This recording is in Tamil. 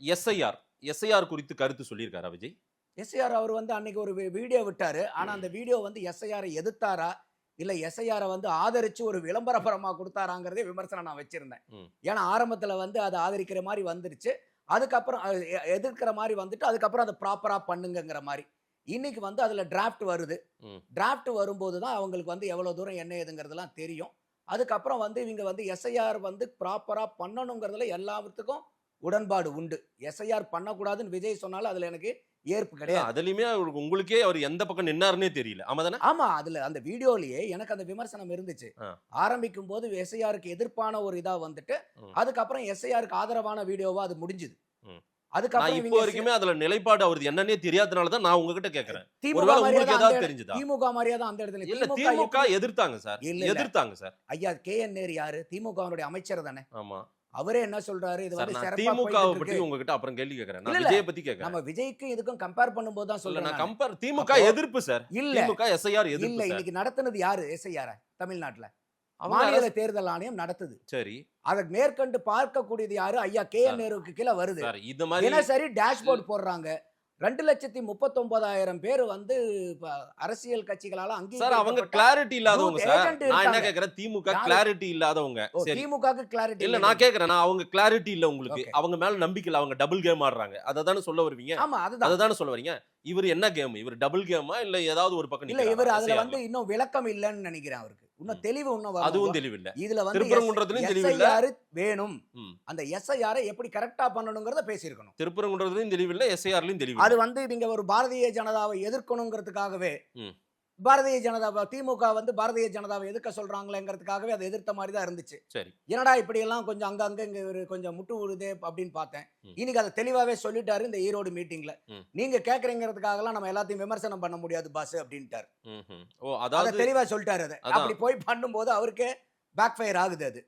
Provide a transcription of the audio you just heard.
எஸ்ஐஆர் எஸ்ஐஆர் குறித்து கருத்து சொல்லியிருக்காரா விஜய்? எஸ்ஐஆர் அவர் வந்து அன்னைக்கு ஒரு வீடியோ விட்டாரு. ஆனா அந்த வீடியோ வந்து எஸ்ஐஆரை எதிர்த்தாரா? இல்ல எஸ்ஐஆரை வந்து ஆதரிச்சு ஒரு விளம்பர படமா குடுத்தாராங்கிறதே விமர்சனம் நான் வச்சிருந்தேன். ம். ஏன்னா ஆரம்பத்துல வந்து அத ஆதரிக்கிற மாரி வந்துருச்சு. அதுக்கப்புறம் எதிர்க்கிற மாரி வந்துட்டு, அதுக்கப்புறம் அத ப்ராப்பரா பண்ணுங்கங்கிற மாரி. இன்னைக்கு வந்து அதுல டிராஃப்ட் வருது. ம். டிராஃப்ட் வரும்போது தான் அவங்களுக்கு வந்து எவ்வளவு தூரம் என்ன ஏதுங்கிறதெல்லாம் தெரியும். அதுக்கப்புறம் வந்து இவங்க வந்து எஸ்ஐஆர் வந்து ப்ராப்பரா பண்ணணுங்கிறதுல எல்லாத்துக்கும் உடன்பாடு உண்டு. எஸ்ஐஆர் பண்ணக்கூடாதுன்னு விஜய் சொன்னாலும் அதுல எனக்கு ஏற்பு இல்ல கிடையாது. அதுலயுமே உங்களுக்கே அவர் எந்த பக்கம் நின்னாருன்னே தெரியல. ஆமா தானே? ஆமா. அதுல அந்த வீடியோலயே எனக்கு அந்த விமர்சனம் இருந்துச்சு. ஆ. ஆரம்பிக்கும்போது எஸ்ஐஆருக்கு எதிர்ப்பான ஒரு இதா வந்துட்டு, ம். அதுக்கப்புறம் எஸ்ஐஆருக்கு ஆதரவான வீடியோவா அது முடிஞ்சுது. ம். நான் அதுக்கப்புறம் இப்போ இவங்க வரைக்குமே அதுல நிலைப்பாடு அவரது என்னன்னே தெரியாதனால தான் நான் உங்ககிட்ட கேட்கிறேன். திமுக ஒருவேளை மாரியே உங்களுக்கு தான் ஏதாவது தெரிஞ்சதா? திமுக மாரியே தான் அந்த இடத்துல. இல்ல திமுக எப்படி எதிர்த்தாங்க சார். இல்ல, இல்ல. எதிர்த்தாங்க சார். ஐயா கே.என். நேரு யாரு? திமுகவினுடைய அமைச்சர் தானே. ஆமா. அவரே என்ன சொல்றாரு? இது சார் வந்து நான் சிறப்பா திமுகவை போயிட்டு பத்தி இருக்கு. உங்ககிட்ட அப்புறம் கேள்வி கேட்கிறேன். இல்ல, நான் இல்ல. விஜயை பத்தி கேட்கிறேன். நம்ம விஜய்க்கும் இதுக்கும் கம்பேர் பண்ணும்போது தான் இல்ல சொல்றேன் நான் நானு. திமுக அப்போ எதிர்ப்பு சார். இல்ல, திமுக எஸ்ஐஆர் எதிர்ப்பு இல்ல. சார். இன்னைக்கு நடத்துனது யாரு எஸ்ஐஆர தமிழ்நாட்டுல? அவங்க மாநில அரசு தேர்தல் ஆணையம் நடத்துது. சரி. அத மேற்கொண்டு பார்க்கக்கூடியது யாரு? ஐயா கே.என். சார். நேருவுக்கு கீழ வருது. சார் இது மாதிரி தினசரி டேஷ்போர்ட் போடுறாங்க. 2,39,000 பேர் வந்து அரசியல் கட்சிகளால சார் அவங்க அங்கீகரிக்கப்பட்ட கிளாரிட்டி இல்லாதவங்க பூத் சார். ஏஜென்ட் நான் என்ன இருக்காங்க. கேட்கிறேன் திமுக யாரு? கிளாரிட்டி இல்லாதவங்க. ஓ சரி. திமுகக்கு கிளாரிட்டி இல்ல நான் கேட்கிறேன். நான் அவங்க கிளாரிட்டி இல்ல உங்களுக்கு. ஓகே. அவங்க மேல நம்பிக்கை இல்ல. அவங்க டபுள் கேம் ஆடுறாங்க. அததானே சொல்ல வருவீங்க? ஆமா அதுதான். அததானே சொல்ல வரீங்க? இவரு என்ன கேம்? இவரு டபுள் கேமா இல்ல ஏதாவது ஒரு பக்கம் இல்ல நிக்கிறாரா? இவர் அதுல SIR வந்து ல? இன்னும் விளக்கம் இல்லன்னு நினைக்கிறேன் அவருக்கு. இன்னும் ம். தெளிவு இன்னும் அதுவும் வரணும். தெளிவில்ல. இதுல வந்து திருப்பரங்குன்றத்திலயும் தெளிவில்ல. எஸ்ஐஆர் வேணும். ம். அந்த எஸ்ஐஆரை எப்படி கரெக்ட்டா பண்ணணும்ங்கறத பேசியிருக்கணும். திருப்பரங்குன்றத்திலயும் தெளிவில்ல. எஸ்ஐஆர்லயும் அது தெளிவில்ல. வந்து இவங்க ஒரு பாரதிய ஜனதாவை எதிர்க்கணும்ங்கிறதுக்காகவே ம். பாரதிய ஜனதா திமுக வந்து பாரதிய ஜனதாவை எதிர்க்க சொல்றாங்களேங்கிறதுக்காகவே அதை எதிர்த்த மாதிரி தான் இருந்துச்சு. சரி. என்னடா இப்படி எல்லாம் கொஞ்சம் அங்கங்க இங்க ஒரு கொஞ்சம் முட்டு விடுதே அப்படின்னு பார்த்தேன். ம். இன்னைக்கு அதை தெளிவாவே சொல்லிட்டாரு இந்த ஈரோடு மீட்டிங்ல. ம். நீங்க கேக்குறீங்கிறதுக்காகலாம் நம்ம எல்லாத்தையும் விமர்சனம் பண்ண முடியாது பாஸ் அப்படின்ட்டாரு. ம்ஹ்ம். ஓ அத அதாவது தெளிவா சொல்லிட்டாரு அத. அதான். அப்படி போய் பண்ணும்போது அவருக்கே பேக் ஃபயர் ஆகுது அது.